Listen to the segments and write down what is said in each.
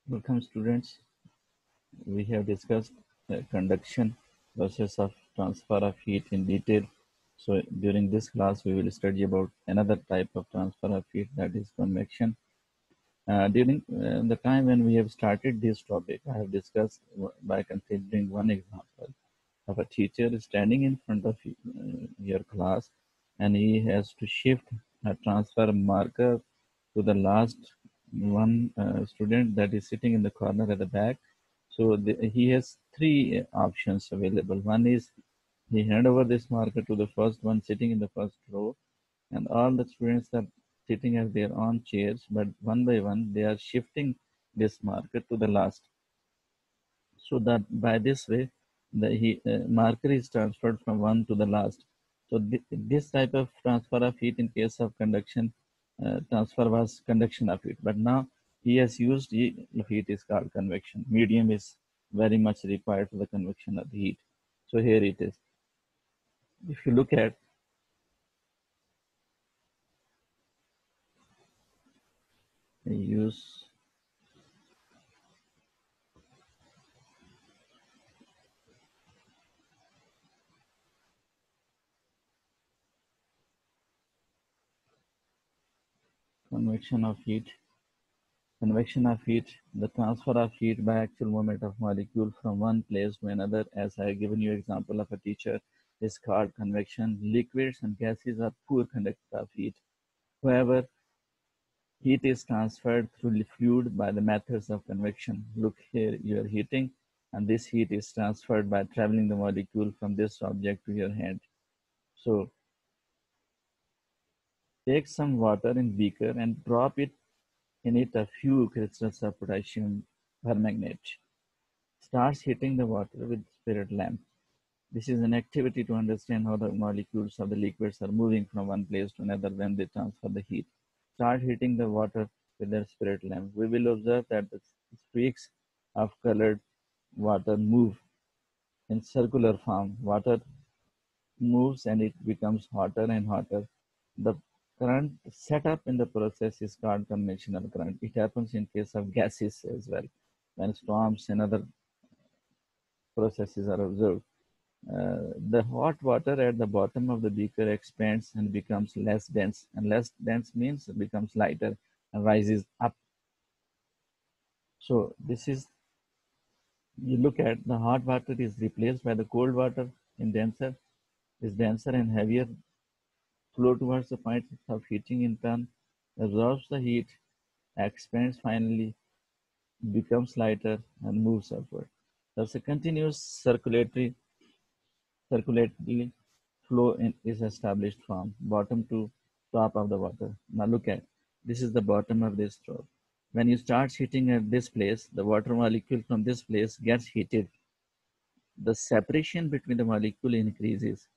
Welcome students. We have discussed the conduction process of transfer of heat in detail. So during this class, we will study about another type of transfer of heat, that is convection. During the time when we have started this topic, I have discussed by considering one example of a teacher standing in front of your class, and he has to shift a transfer marker to the last one student that is sitting in the corner at the back. So he has three options available. One is he hand over this marker to the first one sitting in the first row, and all the students are sitting at their own chairs, but one by one they are shifting this marker to the last, so that by this way the marker is transferred from one to the last. So this type of transfer of heat in case of conduction transfer was conduction of heat, but now he has used heat is called convection. Medium is very much required for the convection of the heat. So here it is. If you look at, use convection of heat. Convection of heat, the transfer of heat by actual movement of molecule from one place to another, as I have given you example of a teacher, is called convection. Liquids and gases are poor conductors of heat. However, heat is transferred through fluid by the methods of convection. Look here, you are heating, and this heat is transferred by traveling the molecule from this object to your hand. So take some water in beaker and drop it in it a few crystals of potassium permanganate. Starts heating the water with spirit lamp. This is an activity to understand how the molecules of the liquids are moving from one place to another when they transfer the heat. Start heating the water with their spirit lamp. We will observe that the streaks of colored water move in circular form. Water moves and it becomes hotter and hotter. The current set up in the process is called conventional current. It happens in case of gases as well, when storms and other processes are observed. The hot water at the bottom of the beaker expands and becomes less dense, and less dense means it becomes lighter and rises up. So this is, you look at, the hot water is replaced by the cold water in denser, is denser and heavier, flow towards the point of heating, in turn absorbs the heat, expands finally, becomes lighter and moves upward. Thus a continuous circulatory flow is established from bottom to top of the water. Now look at, this is the bottom of this straw. When you start heating at this place, the water molecule from this place gets heated. The separation between the molecule increases,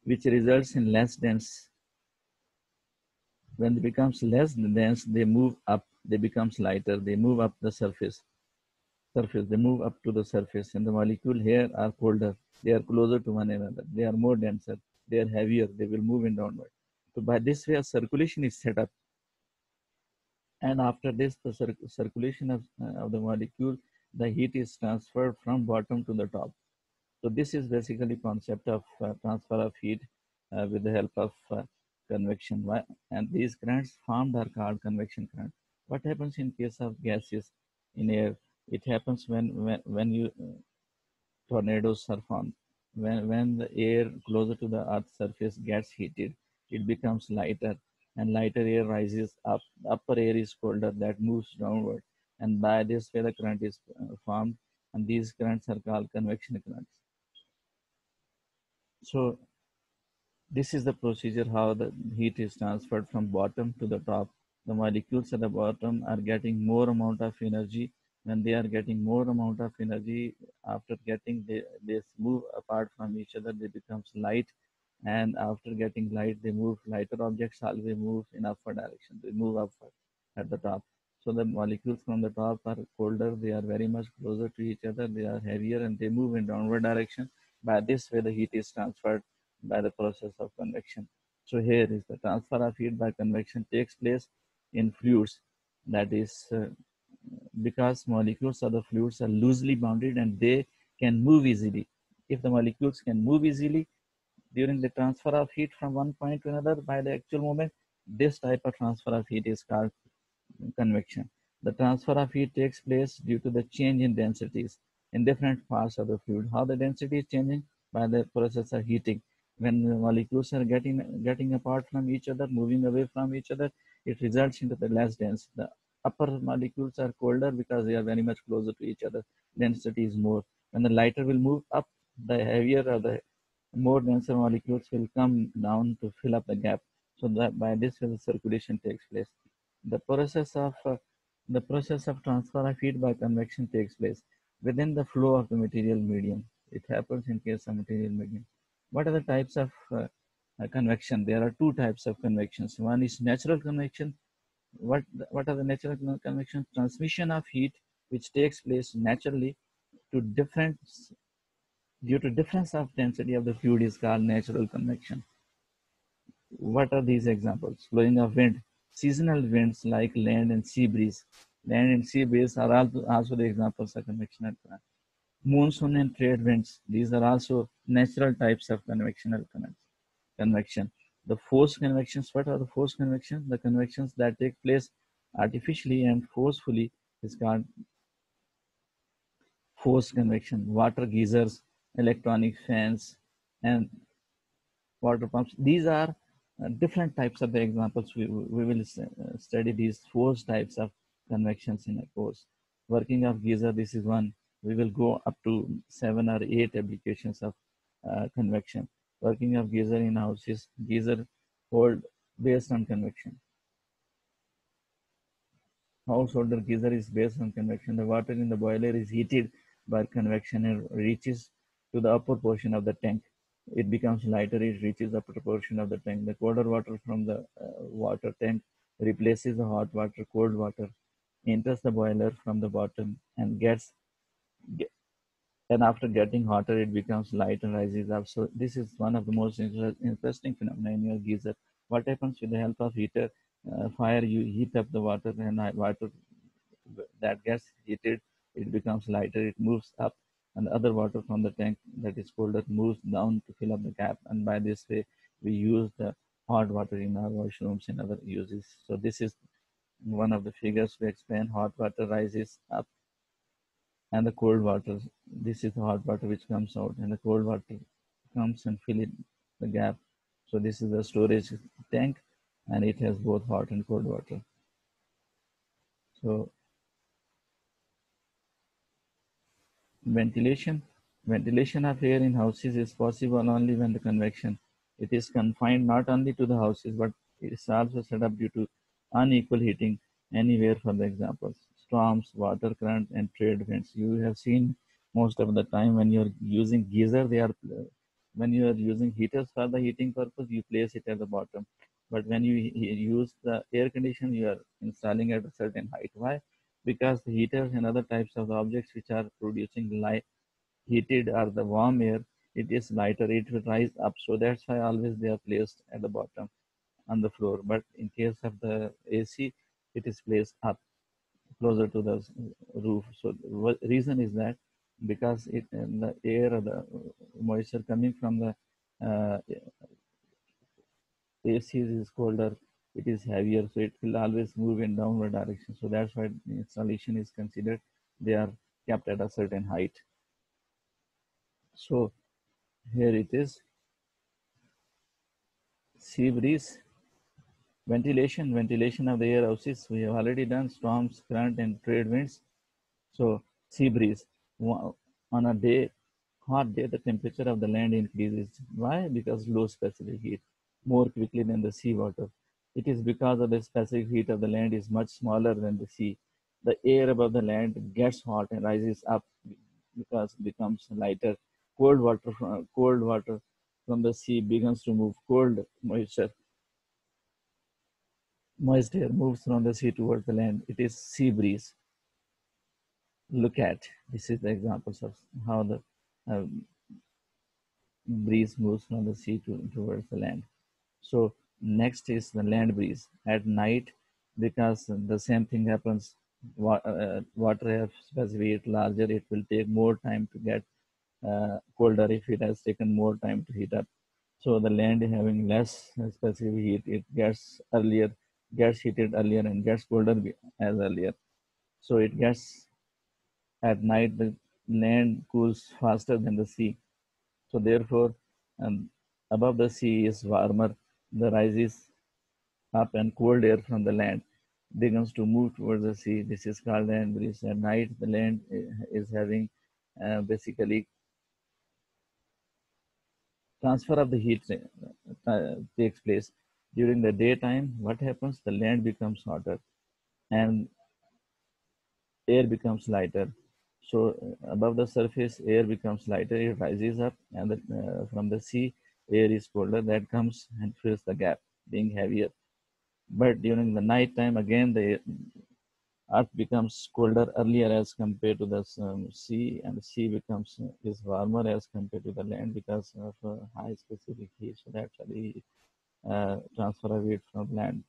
which results in less dense. When it becomes less dense, they move up, they becomes lighter, they move up the surface, they move up to the surface, and the molecule here are colder, they are closer to one another, they are more denser, they are heavier, they will move in downward. So by this way, a circulation is set up, and after this, the circulation of the molecule, the heat is transferred from bottom to the top. So this is basically concept of transfer of heat with the help of convection. And these currents formed are called convection current. What happens in case of gases in air? It happens when you tornadoes are formed. When the air closer to the earth's surface gets heated, it becomes lighter, and lighter air rises up. The upper air is colder, that moves downward, and by this way the current is formed, and these currents are called convection currents. So this is the procedure how the heat is transferred from bottom to the top. The molecules at the bottom are getting more amount of energy. When they are getting more amount of energy, after getting they move apart from each other, they becomes light. And after getting light, they move, lighter objects always move in upward direction. They move upward at the top. So the molecules from the top are colder, they are very much closer to each other, they are heavier, and they move in downward direction. By this way, the heat is transferred by the process of convection. So here is the transfer of heat by convection takes place in fluids, that is because molecules of the fluids are loosely bounded and they can move easily. If the molecules can move easily during the transfer of heat from one point to another by the actual movement, this type of transfer of heat is called convection. The transfer of heat takes place due to the change in densities in different parts of the fluid. How the density is changing? By the process of heating. When the molecules are getting apart from each other, moving away from each other, it results into the less dense. The upper molecules are colder because they are very much closer to each other. Density is more. When the lighter will move up, the heavier or the more denser molecules will come down to fill up the gap. So that by this way the circulation takes place. The process of transfer of heat by convection takes place within the flow of the material medium. It happens in case of material medium. What are the types of convection? There are two types of convections. One is natural convection. What are the natural convection? Transmission of heat which takes place naturally to different due to difference of density of the fluid is called natural convection. What are these examples? Flowing of wind, seasonal winds like land and sea breeze. Land and sea breeze are also the examples of convectional current. Monsoon and trade winds, these are also natural types of convectional convection. The forced convections, what are the forced convections? The convections that take place artificially and forcefully is called forced convection. Water geysers, electronic fans, and water pumps. These are different types of the examples. We will study these four types of convections in a course. Working of geyser, this is one. We will go up to 7 or 8 applications of convection. Working of geyser in houses, geyser hold based on convection. Householder geyser is based on convection. The water in the boiler is heated by convection and reaches to the upper portion of the tank. It becomes lighter, it reaches the upper portion of the tank. The colder water from the water tank replaces the hot water, cold water, enters the boiler from the bottom and and after getting hotter, it becomes light and rises up. So this is one of the most interesting phenomena in your geyser. What happens with the help of heater, fire, you heat up the water and water that gets heated, it becomes lighter, it moves up, and the other water from the tank that is colder moves down to fill up the gap. And by this way, we use the hot water in our washrooms and other uses. So this is one of the figures we explain. Hot water rises up, and the cold water. This is the hot water which comes out, and the cold water comes and fill in the gap. So this is the storage tank, and it has both hot and cold water. So ventilation. Ventilation of air in houses is possible only when the convection. It is confined not only to the houses, but it is also set up due to unequal heating anywhere. For the examples, storms, water current, and trade winds. You have seen most of the time when you're using geyser, when you are using heaters for the heating purpose, you place it at the bottom. But when you use the air conditioner, you are installing at a certain height. Why? Because the heaters and other types of objects which are producing light heated or the warm air, it is lighter, it will rise up. So that's why always they are placed at the bottom on the floor. But in case of the AC, it is placed up closer to the roof. So the reason is that because the air or the moisture coming from the AC is colder, it is heavier, so it will always move in downward direction. So that's why the installation is considered. They are kept at a certain height. So here it is. Sea breeze, ventilation of the air houses. We have already done storms, current, and trade winds. So sea breeze. On a day, hot day, the temperature of the land increases. Why? Because low specific heat more quickly than the sea water. It is because of the specific heat of the land is much smaller than the sea. The air above the land gets hot and rises up because it becomes lighter. Cold water from the sea begins to move. Moist air moves from the sea towards the land. It is sea breeze. Look at this is the examples of how the breeze moves from the sea towards the land. So next is the land breeze at night, because the same thing happens. water has specific heat larger, it will take more time to get colder if it has taken more time to heat up. So the land having less specific heat, it gets heated earlier and gets colder as earlier. So it gets at night the land cools faster than the sea. So therefore, um, above the sea is warmer. The rises up and cold air from the land begins to move towards the sea. This is called land breeze. At night, the land is having basically transfer of the heat takes place. During the daytime, what happens? The land becomes hotter and air becomes lighter. So above the surface, air becomes lighter, it rises up, and from the sea, air is colder. That comes and fills the gap, being heavier. But during the night time, again, the earth becomes colder earlier as compared to the sea, and the sea becomes is warmer as compared to the land because of high specific heat. So that's why the transfer of heat from land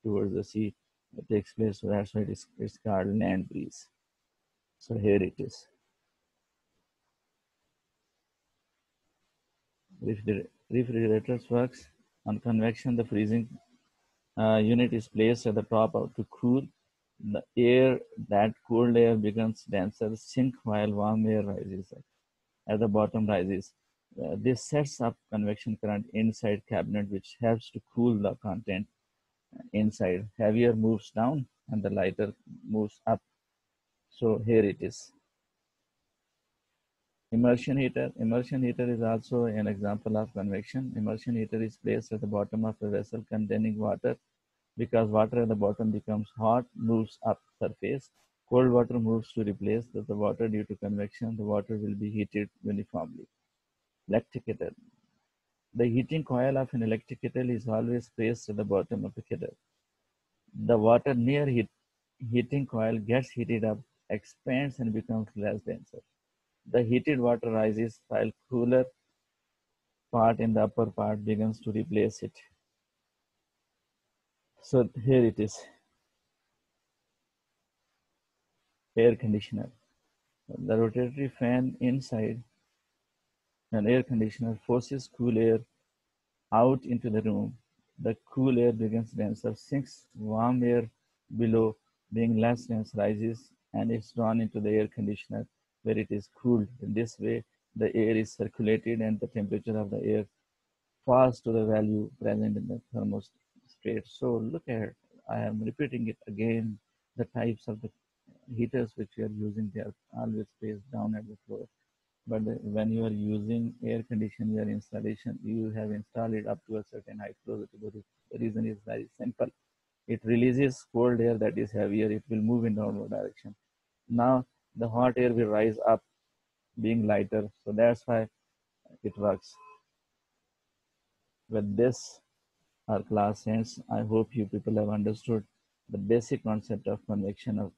towards the sea takes place. So that's why it's called land breeze. So here it is. Refrigerators works on convection. The freezing unit is placed at the top to cool the air. That cold air becomes denser, sink while warm air rises at the bottom rises. This sets up convection current inside cabinet, which helps to cool the content inside. Heavier moves down and the lighter moves up. So here it is. Immersion heater. Immersion heater is also an example of convection. Immersion heater is placed at the bottom of a vessel containing water. Because water at the bottom becomes hot, moves up surface. Cold water moves to replace the water due to convection. The water will be heated uniformly. Electric kettle. The heating coil of an electric kettle is always placed at the bottom of the kettle. The water near heating coil gets heated up, expands and becomes less denser. The heated water rises while cooler part in the upper part begins to replace it. So here it is, air conditioner. The rotatory fan inside an air conditioner forces cool air out into the room. The cool air begins denser, sinks warm air below, being less dense, rises and is drawn into the air conditioner where it is cooled. In this way, the air is circulated and the temperature of the air falls to the value present in the thermostat. So look at, I am repeating it again, the types of the heaters which we are using, they are always placed down at the floor. But when you are using air condition, your installation, you have installed it up to a certain height closer to the roof. The reason is very simple. It releases cold air that is heavier. It will move in downward direction. Now the hot air will rise up, being lighter. So that's why it works. With this, our class ends. I hope you people have understood the basic concept of convection of